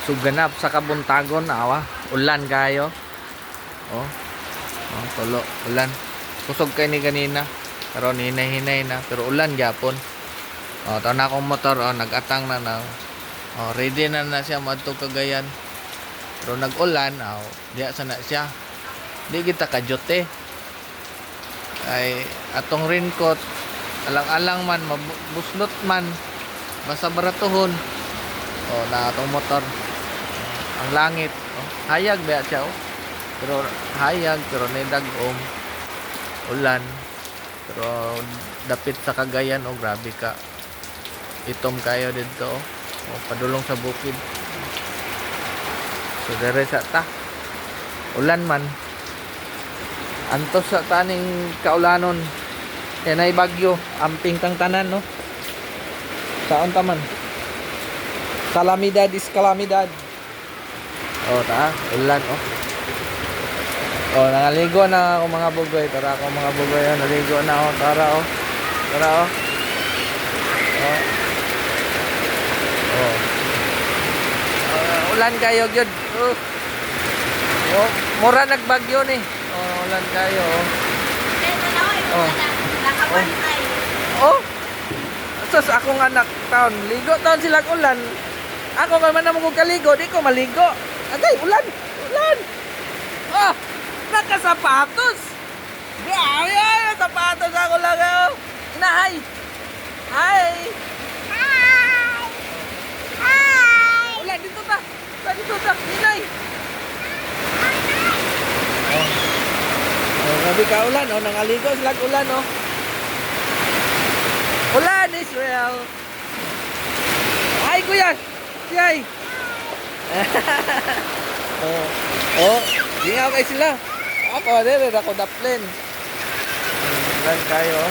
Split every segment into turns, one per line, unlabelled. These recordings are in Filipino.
suganap sa kabuntagon awa ulan kayo. Oh. Oh, tulo ulan. Kusog kay ni kanina. Pero hinay-hinay na pero ulan gyapon. Oh, taon na akong motor oh nagatang na na. Oh, ready na siya madto Cagayan. Pero nag-ulan aw, diya sana siya. Di kita kajote. Ay atong raincoat alang-alang man mabuslot man basta baratuhon. Oh, na atong motor. Ang langit, oh, hayag ba siya oh. Pero hayag pero may dagom. Ulan. Pero dapit sa Cagayan oh, grabe ka. Itom kayo dito oh. Oh, padulong sa bukid. So dire sa ta. Ulan man. Antos sa taning kaulanon. Yan ay bagyo, amping kang tanan no. Saan ta man? Calamidad is calamidad. Oh, ta, ulan oh. Oh, nangaligo na ako mga bugoy. Tara ako mga bugoy, oh, naligo na oh. Tara oh. Tara oh. Oh. Oh. Ulan kayo gyud. Oh, mura nagbagyo ni. Oh, ulan kayo oh. Oh. Oh. Sus akong anak taon, ligo taon sila ulan. Ako man man mo kaligo, di ko maligo. Agay ulan. Ulan. Oh, nakasapatos. Grabe, sapatos ako lang oh. Inahay. Hi. Ulan dito ta. Ulan dito ta. Inay. Oh. Oh, grabe ka ulan oh, nangaligo sila ulan oh. Ulan Israel. Ay kuya. Siyay. Oh. Oh, gingaw kay sila. Ako dire ako daplin. Ulan kayo.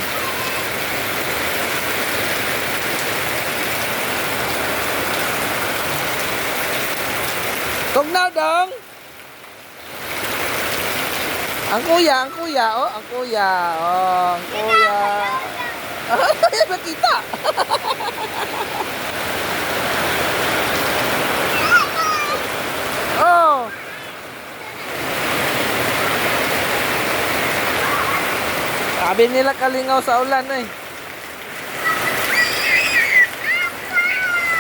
Tugnaw dong. Ang kuya, oh, ang kuya, oh, ang kuya. Ay, nakita. Oh. Sabi nila kalingaw sa ulan eh.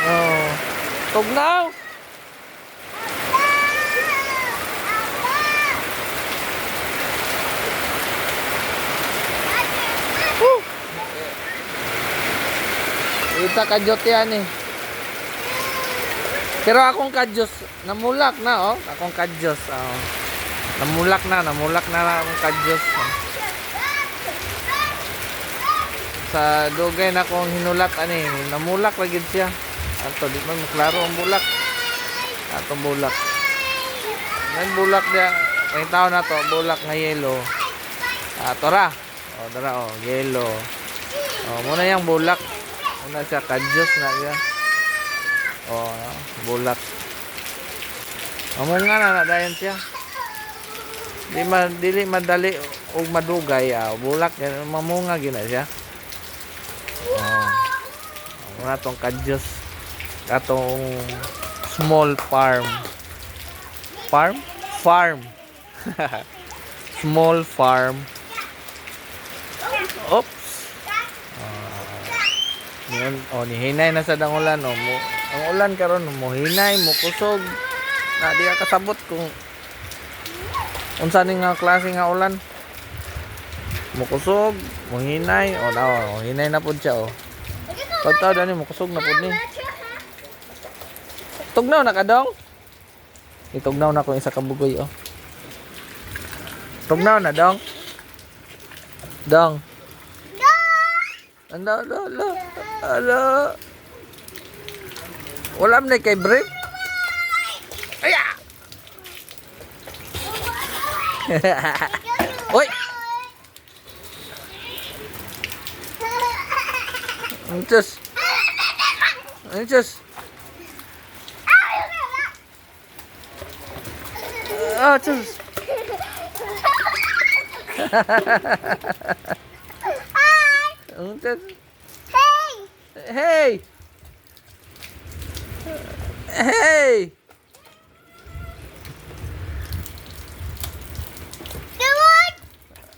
Oh. Tugnaw. Kita kadyot yan eh. Pero akong kadyos, namulak na oh. Akong kadyos. Oh. Namulak na akong kadyos. Oh. Sa dugay na akong hinulat ani, namulak lagi siya. Ato di man klaro ang bulak. Atong bulak. Nan bulak dia. May tao na to, bulak nga yellow. Ato ra. Oh, dara oh, yellow. Oh, muna yang bulak. Una siya kadyos na siya. Oh, bulak. Amunga na dayon siya. Dili madali og madugay ah. Bulak mamunga gina siya. Oh. Una tong kadyos. Katong small farm. Farm. Small farm. Oops. Yun, oh, nihinay na sa dangulan oh. Ang ulan karon mo hinay mo kusog na di ka kasabot kung unsa ning nga klase nga ulan mo kusog mo hinay oh, oh hinay na pud siya oh. Pagtaw dani mo kusog na pud ni. Tugnaw na ka dong. Itugnaw na ko isa ka bugoy oh. Tugnaw na dong. Dong. Ala. Wala man kay brief. Aya. Oy. Antus. Ah, antus. Hey!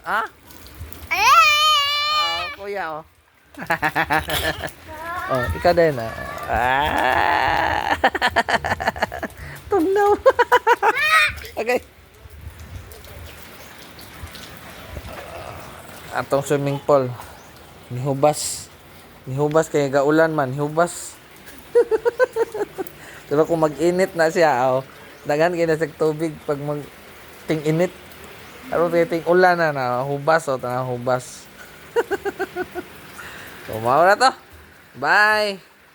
Ah? Oh, kuya, oh. Oh, ikaw din, ah. Ah! Tugnaw. Okay. Atong swimming pool. Nihubas. Nihubas kay gaulan man, nihubas. Pero kung mag-init na siya, oh, daghan kay na sa tubig pag mag ting-init. Pero ting ulan na hubas, oh, tanang hubas. So, mao na to. Bye.